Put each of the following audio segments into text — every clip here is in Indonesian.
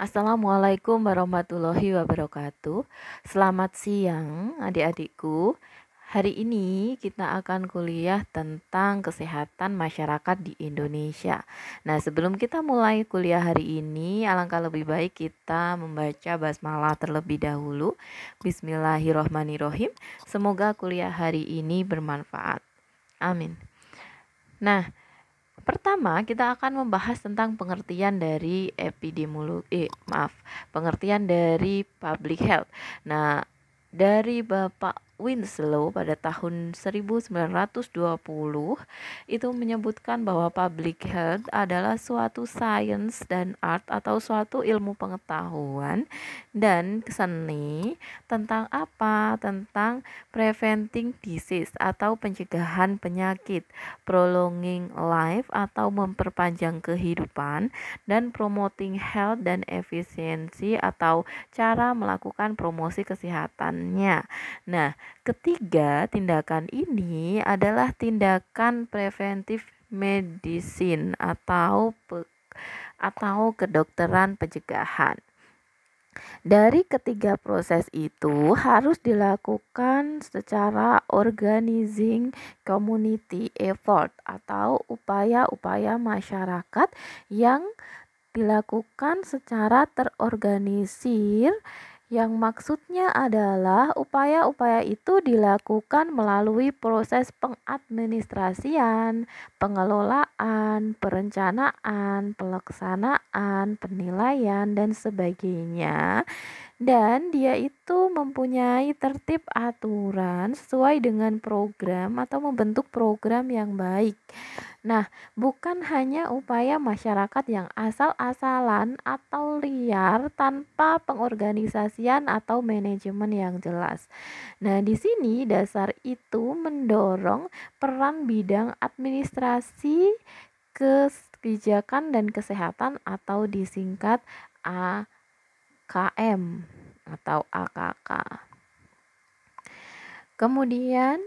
Assalamualaikum warahmatullahi wabarakatuh. Selamat siang adik-adikku. Hari ini kita akan kuliah tentang kesehatan masyarakat di Indonesia. Nah, sebelum kita mulai kuliah hari ini, alangkah lebih baik kita membaca basmalah terlebih dahulu. Bismillahirrohmanirrohim. Semoga kuliah hari ini bermanfaat. Amin. Nah, pertama, kita akan membahas tentang pengertian dari pengertian dari public health. Nah, dari Bapak Winslow pada tahun 1920 itu menyebutkan bahwa public health adalah suatu science dan art atau suatu ilmu pengetahuan dan seni tentang apa? Tentang preventing disease atau pencegahan penyakit, prolonging life atau memperpanjang kehidupan, dan promoting health dan efisiensi atau cara melakukan promosi kesehatannya. Nah, ketiga tindakan ini adalah tindakan preventif medicine atau kedokteran pencegahan. Dari ketiga proses itu harus dilakukan secara organizing community effort atau upaya-upaya masyarakat yang dilakukan secara terorganisir, yang maksudnya adalah upaya-upaya itu dilakukan melalui proses pengadministrasian, pengelolaan, perencanaan, pelaksanaan, penilaian, dan sebagainya. Dan dia itu mempunyai tertib aturan sesuai dengan program atau membentuk program yang baik. Nah, bukan hanya upaya masyarakat yang asal-asalan atau liar tanpa pengorganisasian atau manajemen yang jelas. Nah, di sini dasar itu mendorong peran bidang administrasi, kebijakan dan kesehatan atau disingkat AKM atau AKK. Kemudian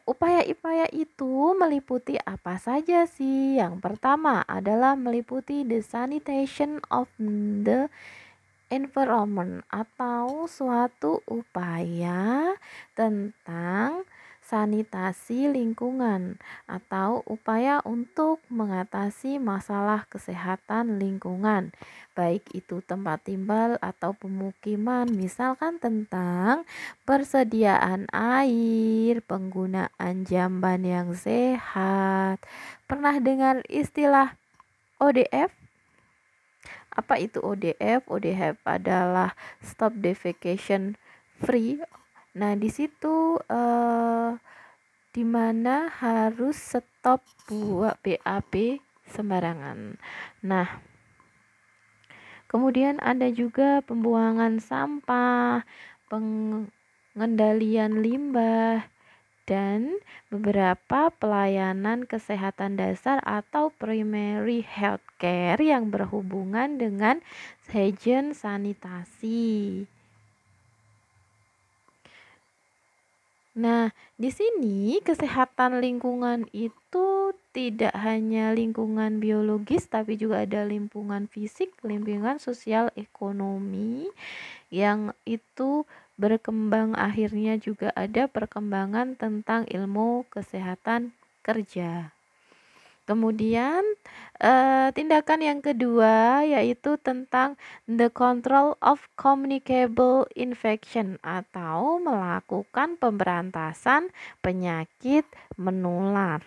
upaya-upaya itu meliputi apa saja sih? Yang pertama adalah meliputi the sanitation of the environment atau suatu upaya tentang sanitasi lingkungan atau upaya untuk mengatasi masalah kesehatan lingkungan, baik itu tempat tinggal atau pemukiman, misalkan tentang persediaan air, penggunaan jamban yang sehat. Pernah dengar istilah ODF? Apa itu ODF? ODF adalah Stop Defecation Free. Nah, di situ di mana harus stop buang BAB sembarangan. Nah, kemudian ada juga pembuangan sampah, pengendalian limbah, dan beberapa pelayanan kesehatan dasar atau primary health care yang berhubungan dengan hygiene sanitasi. Nah, di sini kesehatan lingkungan itu tidak hanya lingkungan biologis, tapi juga ada lingkungan fisik, lingkungan sosial, ekonomi, yang itu berkembang. Akhirnya juga ada perkembangan tentang ilmu kesehatan kerja. Kemudian tindakan yang kedua yaitu tentang the control of communicable infection atau melakukan pemberantasan penyakit menular.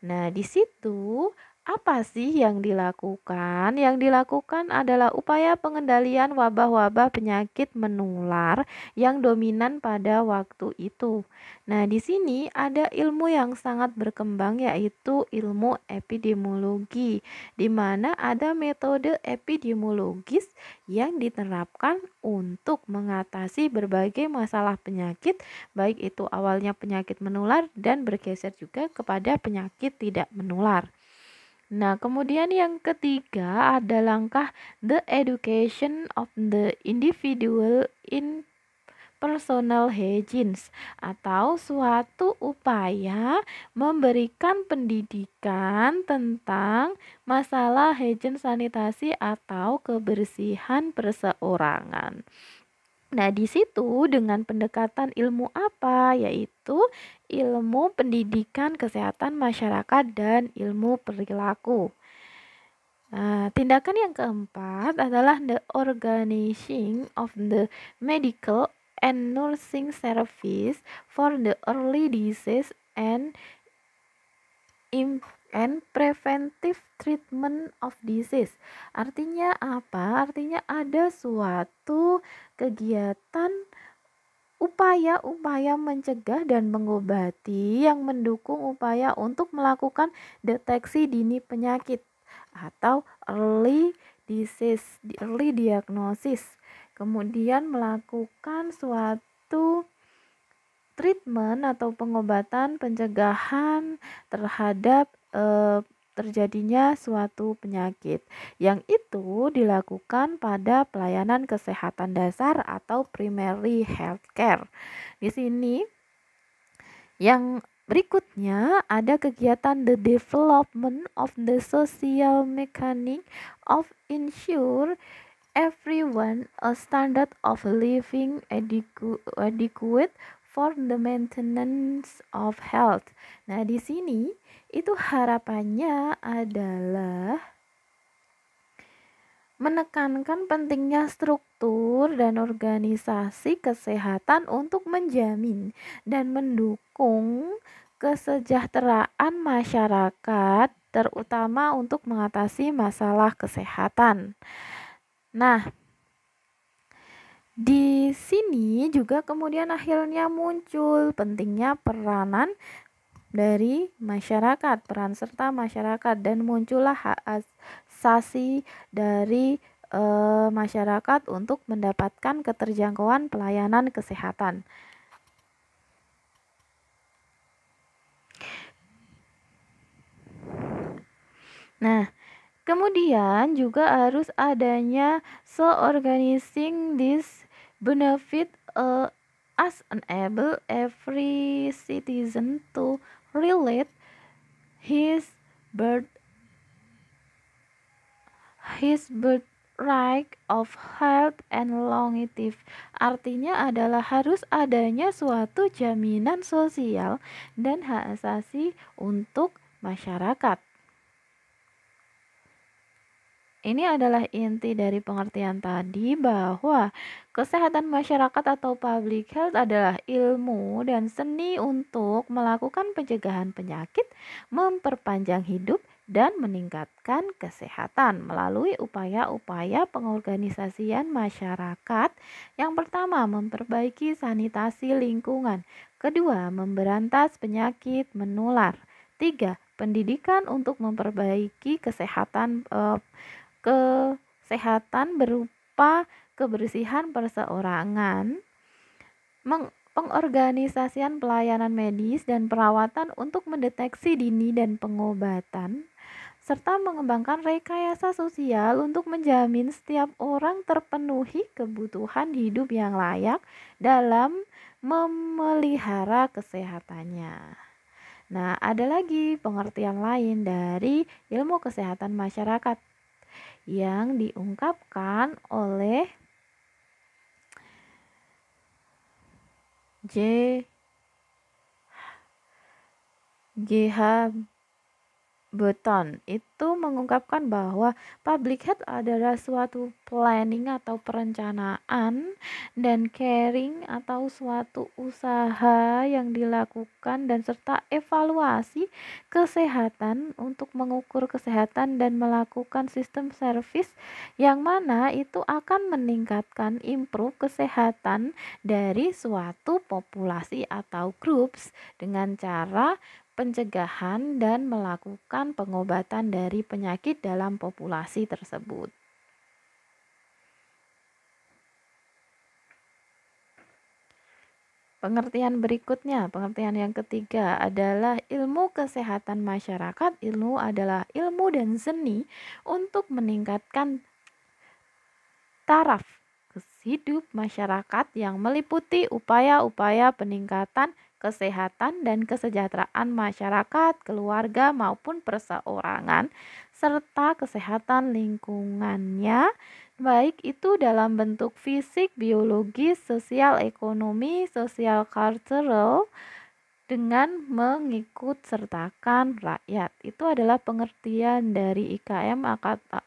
Nah, di situ apa sih yang dilakukan? Yang dilakukan adalah upaya pengendalian wabah-wabah penyakit menular yang dominan pada waktu itu. Nah, di sini ada ilmu yang sangat berkembang yaitu ilmu epidemiologi, di mana ada metode epidemiologis yang diterapkan untuk mengatasi berbagai masalah penyakit, baik itu awalnya penyakit menular dan bergeser juga kepada penyakit tidak menular. Nah, kemudian yang ketiga ada langkah the education of the individual in personal hygiene atau suatu upaya memberikan pendidikan tentang masalah hygiene sanitasi atau kebersihan perseorangan. Nah, di situ dengan pendekatan ilmu apa? Yaitu ilmu pendidikan kesehatan masyarakat dan ilmu perilaku. Nah, tindakan yang keempat adalah the organizing of the medical and nursing service for the early disease and preventive treatment of disease. Artinya apa? Artinya ada suatu kegiatan upaya-upaya mencegah dan mengobati yang mendukung upaya untuk melakukan deteksi dini penyakit atau early disease, early diagnosis. Kemudian melakukan suatu treatment atau pengobatan pencegahan terhadap terjadinya suatu penyakit yang itu dilakukan pada pelayanan kesehatan dasar atau primary healthcare. Di sini yang berikutnya ada kegiatan the development of the social mechanic of ensure everyone a standard of living adequate for the maintenance of health. Nah, di sini itu harapannya adalah menekankan pentingnya struktur dan organisasi kesehatan untuk menjamin dan mendukung kesejahteraan masyarakat, terutama untuk mengatasi masalah kesehatan. Nah, di sini juga kemudian akhirnya muncul pentingnya peranan dari masyarakat, peran serta masyarakat, dan muncullah hak asasi dari masyarakat untuk mendapatkan keterjangkauan pelayanan kesehatan. Nah, kemudian juga harus adanya organizing this benefit as enable every citizen to relate his birthright of health and longevity. Artinya adalah harus adanya suatu jaminan sosial dan hak asasi untuk masyarakat. Ini adalah inti dari pengertian tadi bahwa kesehatan masyarakat atau public health adalah ilmu dan seni untuk melakukan pencegahan penyakit, memperpanjang hidup, dan meningkatkan kesehatan melalui upaya-upaya pengorganisasian masyarakat. Yang pertama, memperbaiki sanitasi lingkungan. Kedua, memberantas penyakit menular. Tiga, pendidikan untuk memperbaiki kesehatan berupa kebersihan perseorangan, pengorganisasian pelayanan medis dan perawatan untuk mendeteksi dini dan pengobatan, serta mengembangkan rekayasa sosial untuk menjamin setiap orang terpenuhi kebutuhan hidup yang layak dalam memelihara kesehatannya. Nah, ada lagi pengertian lain dari ilmu kesehatan masyarakat yang diungkapkan oleh G.H. Burton itu mengungkapkan bahwa public health adalah suatu planning atau perencanaan dan caring atau suatu usaha yang dilakukan dan serta evaluasi kesehatan untuk mengukur kesehatan dan melakukan sistem service yang mana itu akan meningkatkan improve kesehatan dari suatu populasi atau groups dengan cara pencegahan dan melakukan pengobatan dari penyakit dalam populasi tersebut. Pengertian berikutnya, pengertian yang ketiga adalah ilmu kesehatan masyarakat. Ilmu adalah ilmu dan seni untuk meningkatkan taraf hidup masyarakat yang meliputi upaya-upaya peningkatan kesehatan dan kesejahteraan masyarakat, keluarga maupun perseorangan, serta kesehatan lingkungannya, baik itu dalam bentuk fisik, biologis, sosial, ekonomi, sosial, cultural, dengan mengikut sertakan rakyat. Itu adalah pengertian dari IKM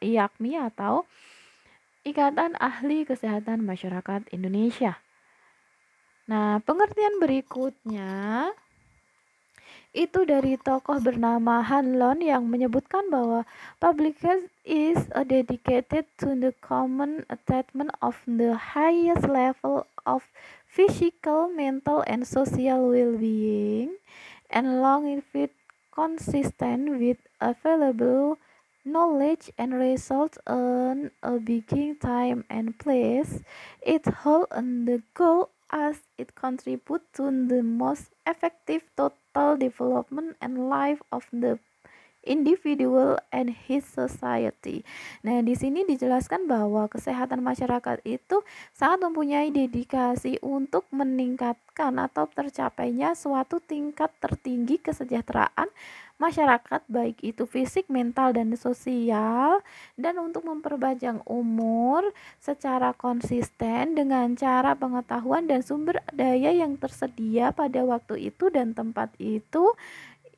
IAKMI atau Ikatan Ahli Kesehatan Masyarakat Indonesia. Nah, pengertian berikutnya itu dari tokoh bernama Han Lon yang menyebutkan bahwa public health is dedicated to the common attainment of the highest level of physical, mental, and social well-being, and long if it consistent with available knowledge and results on a beginning time and place. It holds on the goal as it contributes to the most effective total development and life of the individual and his society. Nah, di sini dijelaskan bahwa kesehatan masyarakat itu sangat mempunyai dedikasi untuk meningkatkan atau tercapainya suatu tingkat tertinggi kesejahteraan masyarakat, baik itu fisik, mental, dan sosial, dan untuk memperpanjang umur secara konsisten dengan cara pengetahuan dan sumber daya yang tersedia pada waktu itu dan tempat itu.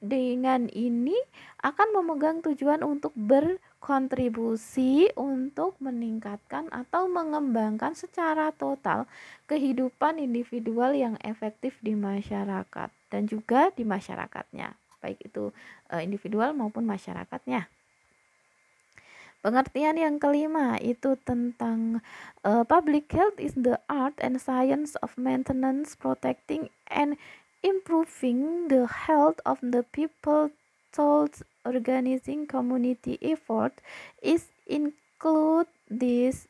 Dengan ini akan memegang tujuan untuk berkontribusi untuk meningkatkan atau mengembangkan secara total kehidupan individual yang efektif di masyarakat dan juga di masyarakatnya, baik itu individual maupun masyarakatnya. Pengertian yang kelima itu tentang public health is the art and science of maintenance, protecting, and improving the health of the people. Thoughts organizing community effort is include this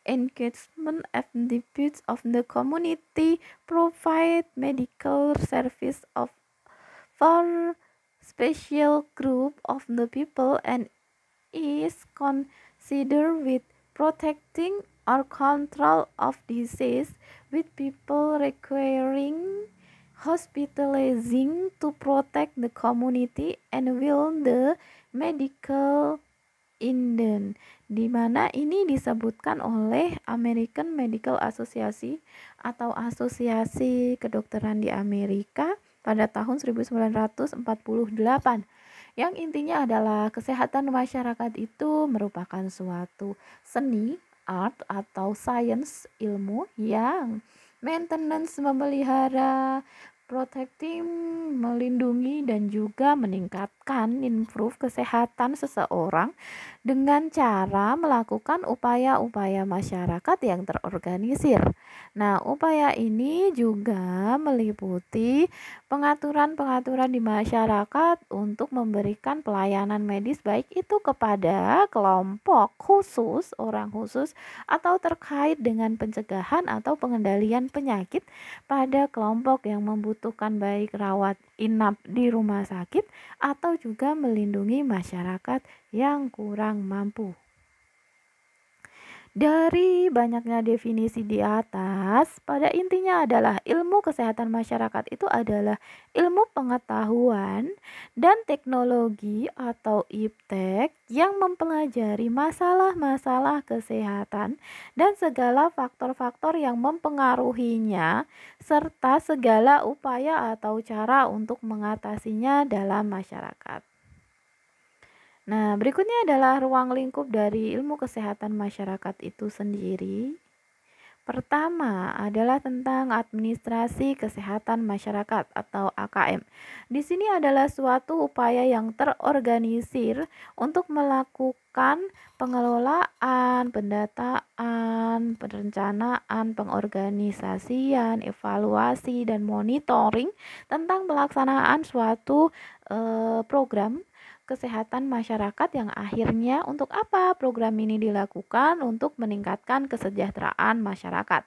engagement activities of the community, provide medical service of for special group of the people, and is considered with protecting or control of disease, with people requiring hospitalizing to protect the community and will the medical indent, di mana ini disebutkan oleh American Medical Association atau Asosiasi Kedokteran di Amerika pada tahun 1948, yang intinya adalah kesehatan masyarakat itu merupakan suatu seni, art atau science, ilmu yang maintenance, memelihara, protecting, melindungi, dan juga meningkatkan, improve kesehatan seseorang dengan cara melakukan upaya-upaya masyarakat yang terorganisir. Nah, upaya ini juga meliputi pengaturan-pengaturan di masyarakat untuk memberikan pelayanan medis, baik itu kepada kelompok khusus, orang khusus, atau terkait dengan pencegahan atau pengendalian penyakit pada kelompok yang membutuhkan, baik rawat inap di rumah sakit atau juga melindungi masyarakat yang kurang mampu. Dari banyaknya definisi di atas, pada intinya adalah ilmu kesehatan masyarakat itu adalah ilmu pengetahuan dan teknologi atau iptek yang mempelajari masalah-masalah kesehatan dan segala faktor-faktor yang mempengaruhinya, serta segala upaya atau cara untuk mengatasinya dalam masyarakat. Nah, berikutnya adalah ruang lingkup dari ilmu kesehatan masyarakat itu sendiri. Pertama adalah tentang administrasi kesehatan masyarakat atau AKM. Di sini adalah suatu upaya yang terorganisir untuk melakukan pengelolaan, pendataan, perencanaan, pengorganisasian, evaluasi, dan monitoring tentang pelaksanaan suatu program kesehatan masyarakat, yang akhirnya untuk apa program ini dilakukan? Untuk meningkatkan kesejahteraan masyarakat.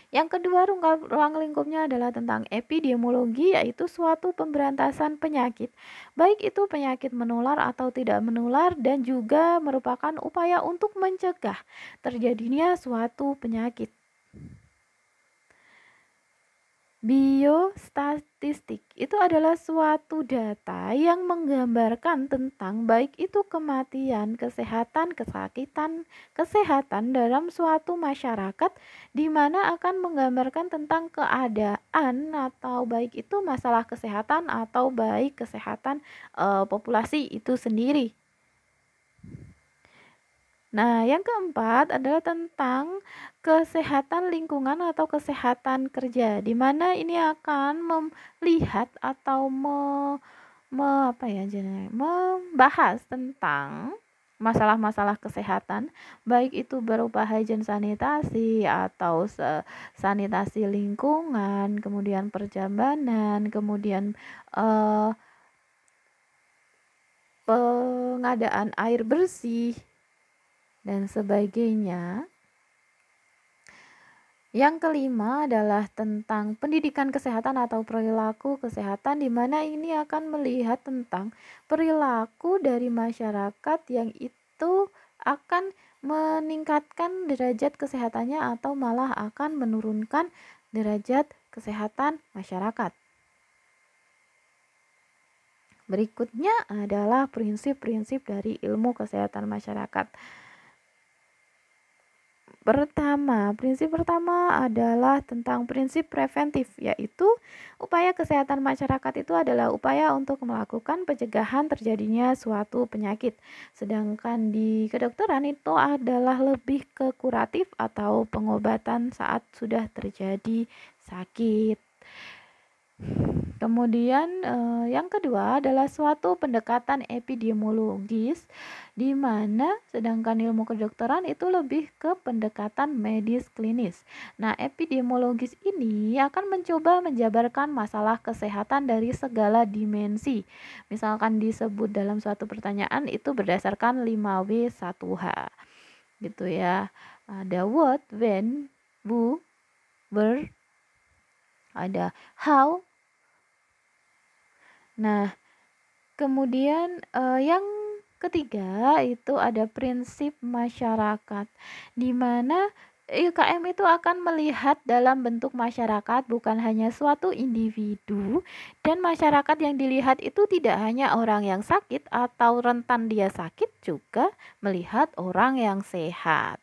Yang kedua, ruang lingkupnya adalah tentang epidemiologi, yaitu suatu pemberantasan penyakit, baik itu penyakit menular atau tidak menular, dan juga merupakan upaya untuk mencegah terjadinya suatu penyakit. Biostatistik itu adalah suatu data yang menggambarkan tentang baik itu kematian, kesehatan, kesakitan, kesehatan dalam suatu masyarakat, di mana akan menggambarkan tentang keadaan atau baik itu masalah kesehatan atau baik kesehatan populasi itu sendiri. Nah, yang keempat adalah tentang kesehatan lingkungan atau kesehatan kerja, di mana ini akan melihat atau membahas tentang masalah-masalah kesehatan, baik itu berupa hygiene sanitasi atau sanitasi lingkungan, kemudian perjalanan, kemudian pengadaan air bersih dan sebagainya. Yang kelima adalah tentang pendidikan kesehatan atau perilaku kesehatan, di mana ini akan melihat tentang perilaku dari masyarakat yang itu akan meningkatkan derajat kesehatannya atau malah akan menurunkan derajat kesehatan masyarakat. Berikutnya adalah prinsip-prinsip dari ilmu kesehatan masyarakat. Prinsip pertama adalah tentang prinsip preventif, yaitu upaya kesehatan masyarakat itu adalah upaya untuk melakukan pencegahan terjadinya suatu penyakit. Sedangkan di kedokteran itu adalah lebih ke kuratif atau pengobatan saat sudah terjadi sakit. Kemudian yang kedua adalah suatu pendekatan epidemiologis, di mana sedangkan ilmu kedokteran itu lebih ke pendekatan medis klinis. Nah, epidemiologis ini akan mencoba menjabarkan masalah kesehatan dari segala dimensi. Misalkan disebut dalam suatu pertanyaan itu berdasarkan 5W1H. Gitu ya. Ada what, when, who, where, ada how. Nah, kemudian yang ketiga itu ada prinsip masyarakat, di mana UKM itu akan melihat dalam bentuk masyarakat, bukan hanya suatu individu, dan masyarakat yang dilihat itu tidak hanya orang yang sakit atau rentan dia sakit, juga melihat orang yang sehat.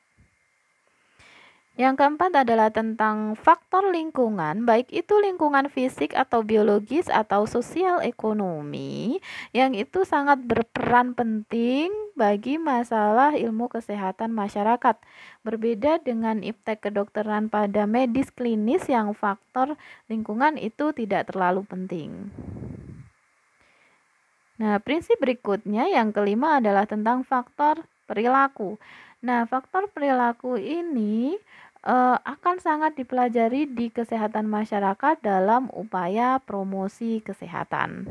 Yang keempat adalah tentang faktor lingkungan, baik itu lingkungan fisik atau biologis atau sosial ekonomi, yang itu sangat berperan penting bagi masalah ilmu kesehatan masyarakat. Berbeda dengan iptek kedokteran pada medis klinis yang faktor lingkungan itu tidak terlalu penting. Nah, prinsip berikutnya yang kelima adalah tentang faktor perilaku. Nah, faktor perilaku ini akan sangat dipelajari di kesehatan masyarakat dalam upaya promosi kesehatan.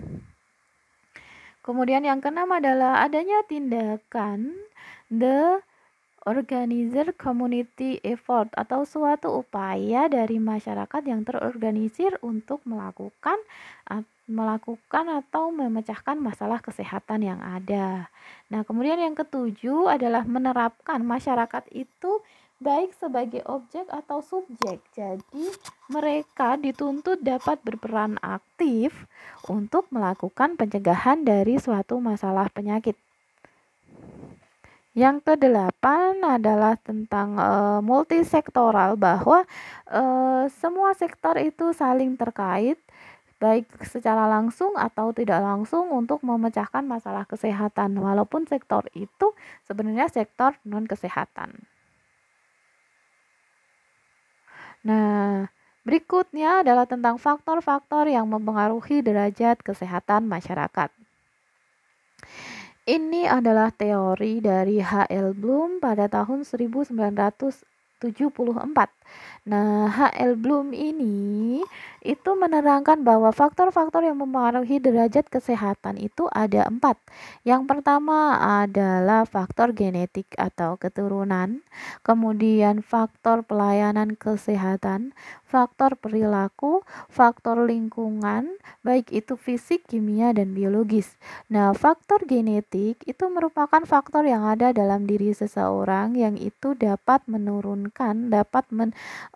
Kemudian yang keenam adalah adanya tindakan the organizer community effort atau suatu upaya dari masyarakat yang terorganisir untuk melakukan atau memecahkan masalah kesehatan yang ada. Nah, kemudian yang ketujuh adalah menerapkan masyarakat itu baik sebagai objek atau subjek. Jadi, mereka dituntut dapat berperan aktif untuk melakukan pencegahan dari suatu masalah penyakit. Yang kedelapan adalah tentang multisektoral, bahwa semua sektor itu saling terkait baik secara langsung atau tidak langsung untuk memecahkan masalah kesehatan, walaupun sektor itu sebenarnya sektor non kesehatan. Nah, berikutnya adalah tentang faktor-faktor yang mempengaruhi derajat kesehatan masyarakat. Ini adalah teori dari H.L. Bloom pada tahun 1974. Nah, H.L. Bloom ini itu menerangkan bahwa faktor-faktor yang mempengaruhi derajat kesehatan itu ada 4. Yang pertama adalah faktor genetik atau keturunan, kemudian faktor pelayanan kesehatan, faktor perilaku, faktor lingkungan, baik itu fisik, kimia, dan biologis. Nah, faktor genetik itu merupakan faktor yang ada dalam diri seseorang yang itu dapat menurunkan,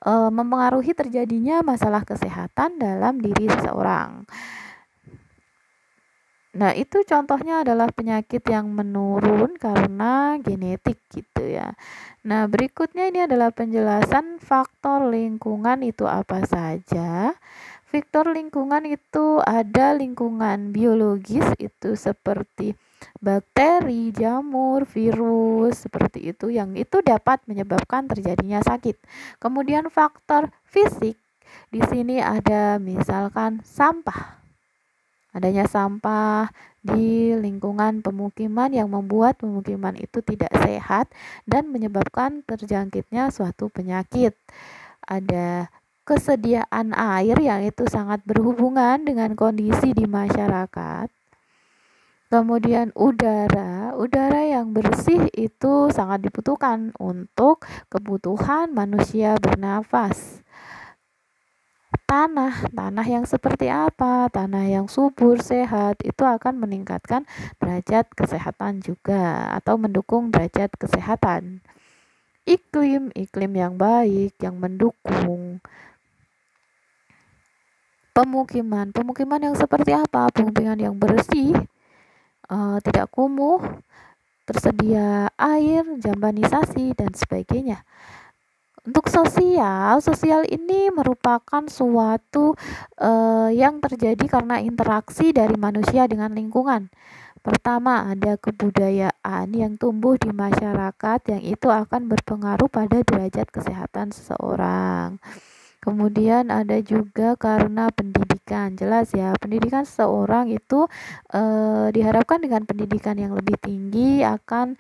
mempengaruhi terjadinya masalah kesehatan dalam diri seseorang. Nah, itu contohnya adalah penyakit yang menurun karena genetik gitu ya. Nah, berikutnya ini adalah penjelasan faktor lingkungan itu apa saja. Faktor lingkungan itu ada lingkungan biologis itu seperti bakteri, jamur, virus seperti itu yang itu dapat menyebabkan terjadinya sakit. Kemudian faktor fisik di sini ada misalkan sampah. Adanya sampah di lingkungan pemukiman yang membuat pemukiman itu tidak sehat dan menyebabkan terjangkitnya suatu penyakit. Ada kesediaan air yang itu sangat berhubungan dengan kondisi di masyarakat. Kemudian udara yang bersih itu sangat dibutuhkan untuk kebutuhan manusia bernafas. Tanah yang seperti apa? Tanah yang subur, sehat itu akan meningkatkan derajat kesehatan juga atau mendukung derajat kesehatan. Iklim yang baik yang mendukung. Pemukiman yang seperti apa? Pemukiman yang bersih, tidak kumuh, tersedia air, jambanisasi dan sebagainya. Untuk sosial ini merupakan suatu yang terjadi karena interaksi dari manusia dengan lingkungan. Pertama, ada kebudayaan yang tumbuh di masyarakat yang itu akan berpengaruh pada derajat kesehatan seseorang. Kemudian ada juga karena pendidikan. Jelas ya, pendidikan seseorang itu diharapkan dengan pendidikan yang lebih tinggi akan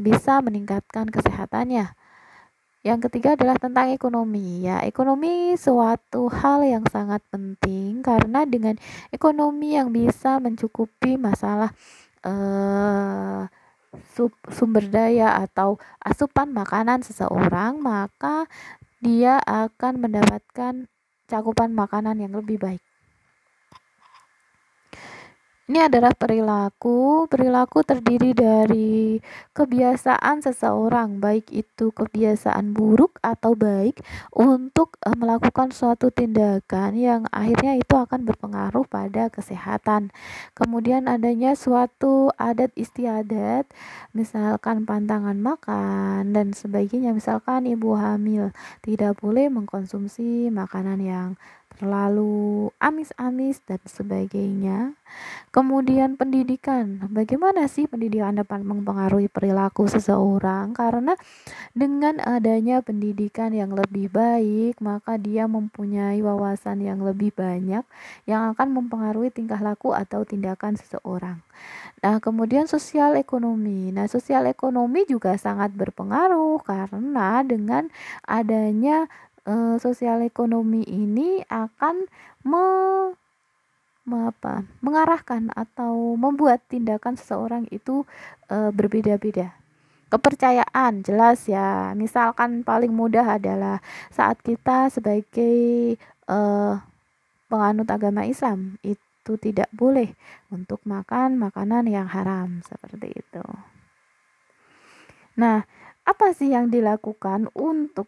bisa meningkatkan kesehatannya. Yang ketiga adalah tentang ekonomi. Ya, ekonomi suatu hal yang sangat penting karena dengan ekonomi yang bisa mencukupi masalah sumber daya atau asupan makanan seseorang, maka dia akan mendapatkan cakupan makanan yang lebih baik. Ini adalah perilaku. Perilaku terdiri dari kebiasaan seseorang, baik itu kebiasaan buruk atau baik, untuk melakukan suatu tindakan yang akhirnya itu akan berpengaruh pada kesehatan. Kemudian adanya suatu adat istiadat, misalkan pantangan makan dan sebagainya. Misalkan ibu hamil tidak boleh mengkonsumsi makanan yang terlalu amis-amis dan sebagainya. Kemudian pendidikan. Bagaimana sih pendidikan dapat mempengaruhi perilaku seseorang? Karena dengan adanya pendidikan yang lebih baik, maka dia mempunyai wawasan yang lebih banyak yang akan mempengaruhi tingkah laku atau tindakan seseorang. Nah, kemudian sosial ekonomi. Nah, sosial ekonomi juga sangat berpengaruh karena dengan adanya sosial ekonomi ini akan mengarahkan atau membuat tindakan seseorang itu berbeda-beda. Kepercayaan jelas ya. Misalkan paling mudah adalah saat kita sebagai penganut agama Islam itu tidak boleh untuk makan makanan yang haram seperti itu. Nah, apa sih yang dilakukan untuk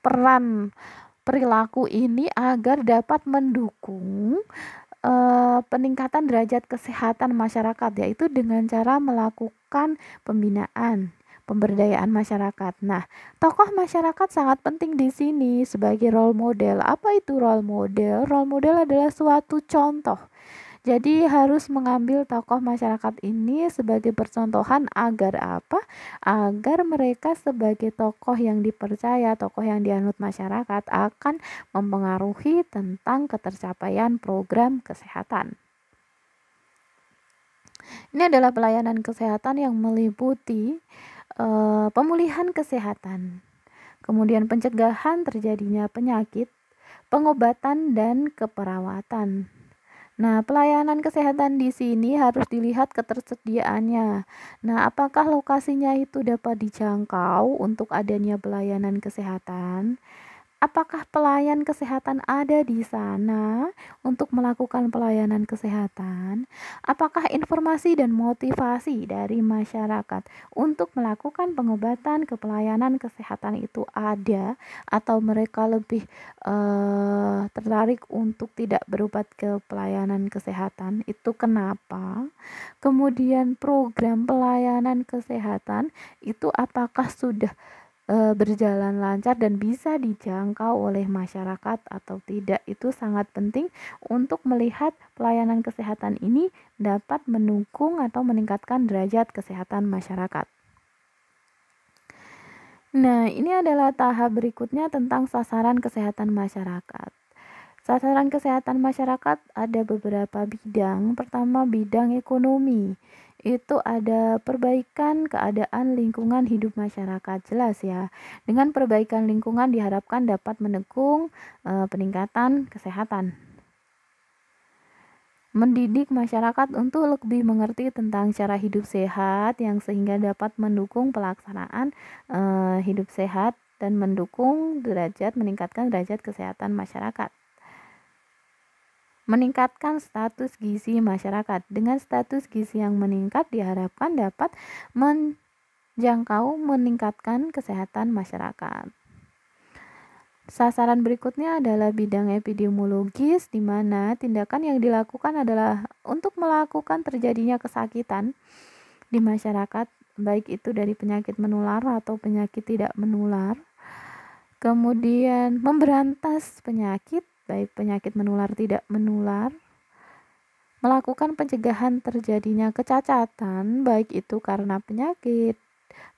peran perilaku ini agar dapat mendukung peningkatan derajat kesehatan masyarakat, yaitu dengan cara melakukan pembinaan, pemberdayaan masyarakat. Nah, tokoh masyarakat sangat penting di sini sebagai role model. Apa itu role model? Role model adalah suatu contoh. Jadi harus mengambil tokoh masyarakat ini sebagai percontohan agar apa? Agar mereka sebagai tokoh yang dipercaya, tokoh yang dianut masyarakat akan mempengaruhi tentang ketercapaian program kesehatan. Ini adalah pelayanan kesehatan yang meliputi pemulihan kesehatan. kemudian pencegahan terjadinya penyakit, pengobatan dan keperawatan. Nah, pelayanan kesehatan di sini harus dilihat ketersediaannya. Nah, apakah lokasinya itu dapat dijangkau untuk adanya pelayanan kesehatan? Apakah pelayan kesehatan ada di sana untuk melakukan pelayanan kesehatan? Apakah informasi dan motivasi dari masyarakat untuk melakukan pengobatan ke pelayanan kesehatan itu ada, atau mereka lebih tertarik untuk tidak berobat ke pelayanan kesehatan? Itu kenapa? Kemudian program pelayanan kesehatan itu apakah sudah berjalan lancar dan bisa dijangkau oleh masyarakat atau tidak? Itu sangat penting untuk melihat pelayanan kesehatan ini dapat mendukung atau meningkatkan derajat kesehatan masyarakat. Nah, ini adalah tahap berikutnya tentang sasaran kesehatan masyarakat. Sasaran kesehatan masyarakat ada beberapa bidang. Pertama, bidang ekonomi. Itu ada perbaikan keadaan lingkungan hidup masyarakat. Jelas ya. Dengan perbaikan lingkungan diharapkan dapat mendukung peningkatan kesehatan. Mendidik masyarakat untuk lebih mengerti tentang cara hidup sehat yang sehingga dapat mendukung pelaksanaan hidup sehat dan meningkatkan derajat kesehatan masyarakat. Meningkatkan status gizi masyarakat. Dengan status gizi yang meningkat diharapkan dapat meningkatkan kesehatan masyarakat. Sasaran berikutnya adalah bidang epidemiologis, di mana tindakan yang dilakukan adalah untuk melakukan terjadinya kesakitan di masyarakat, baik itu dari penyakit menular atau penyakit tidak menular. Kemudian memberantas penyakit, baik penyakit menular tidak menular. Melakukan pencegahan terjadinya kecacatan, baik itu karena penyakit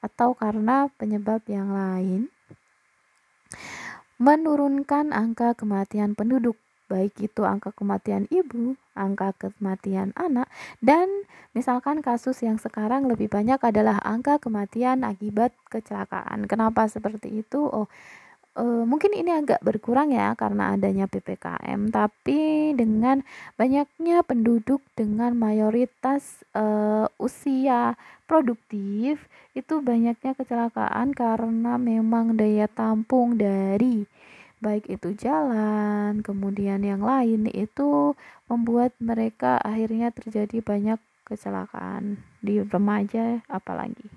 atau karena penyebab yang lain. Menurunkan angka kematian penduduk, baik itu angka kematian ibu, angka kematian anak, dan misalkan kasus yang sekarang lebih banyak adalah angka kematian akibat kecelakaan. Kenapa seperti itu? Mungkin ini agak berkurang ya karena adanya PPKM, tapi dengan banyaknya penduduk dengan mayoritas usia produktif, itu banyaknya kecelakaan karena memang daya tampung dari baik itu jalan, kemudian yang lain itu membuat mereka akhirnya terjadi banyak kecelakaan di remaja apalagi.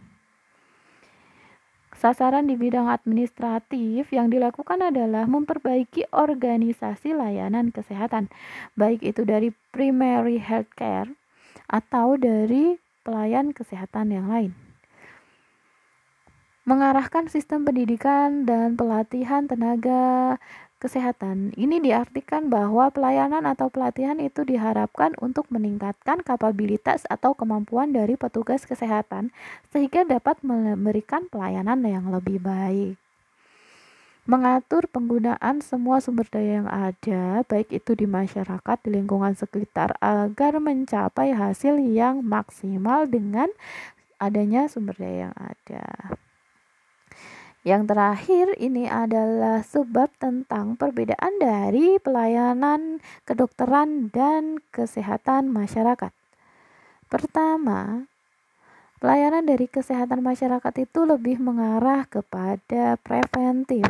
Sasaran di bidang administratif yang dilakukan adalah memperbaiki organisasi layanan kesehatan, baik itu dari primary healthcare atau dari pelayan kesehatan yang lain. Mengarahkan sistem pendidikan dan pelatihan tenaga kesehatan. Ini diartikan bahwa pelayanan atau pelatihan itu diharapkan untuk meningkatkan kapabilitas atau kemampuan dari petugas kesehatan sehingga dapat memberikan pelayanan yang lebih baik. Mengatur penggunaan semua sumber daya yang ada, baik itu di masyarakat, di lingkungan sekitar, agar mencapai hasil yang maksimal dengan adanya sumber daya yang ada. Yang terakhir ini adalah sebab tentang perbedaan dari pelayanan kedokteran dan kesehatan masyarakat. Pertama, pelayanan dari kesehatan masyarakat itu lebih mengarah kepada preventif.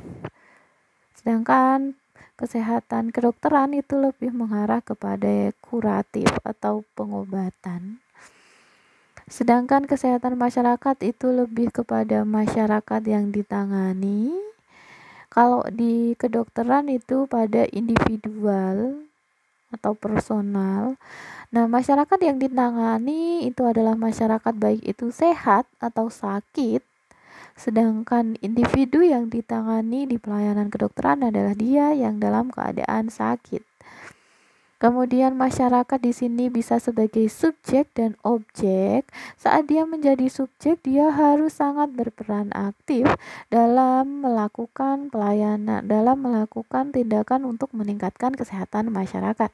Sedangkan kesehatan kedokteran itu lebih mengarah kepada kuratif atau pengobatan. Sedangkan kesehatan masyarakat itu lebih kepada masyarakat yang ditangani. Kalau di kedokteran itu pada individual atau personal. Nah, masyarakat yang ditangani itu adalah masyarakat baik itu sehat atau sakit. Sedangkan individu yang ditangani di pelayanan kedokteran adalah dia yang dalam keadaan sakit. Kemudian masyarakat di sini bisa sebagai subjek dan objek. Saat dia menjadi subjek, dia harus sangat berperan aktif dalam melakukan pelayanan, dalam melakukan tindakan untuk meningkatkan kesehatan masyarakat.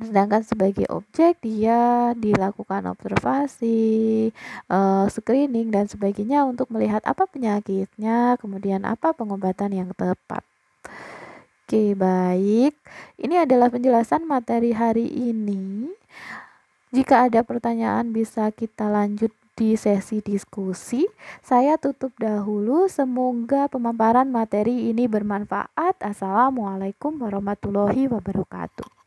Sedangkan sebagai objek, dia dilakukan observasi, screening dan sebagainya untuk melihat apa penyakitnya, kemudian apa pengobatan yang tepat. Oke, baik. Ini adalah penjelasan materi hari ini. Jika ada pertanyaan bisa kita lanjut di sesi diskusi. Saya tutup dahulu. Semoga pemaparan materi ini bermanfaat. Assalamualaikum warahmatullahi wabarakatuh.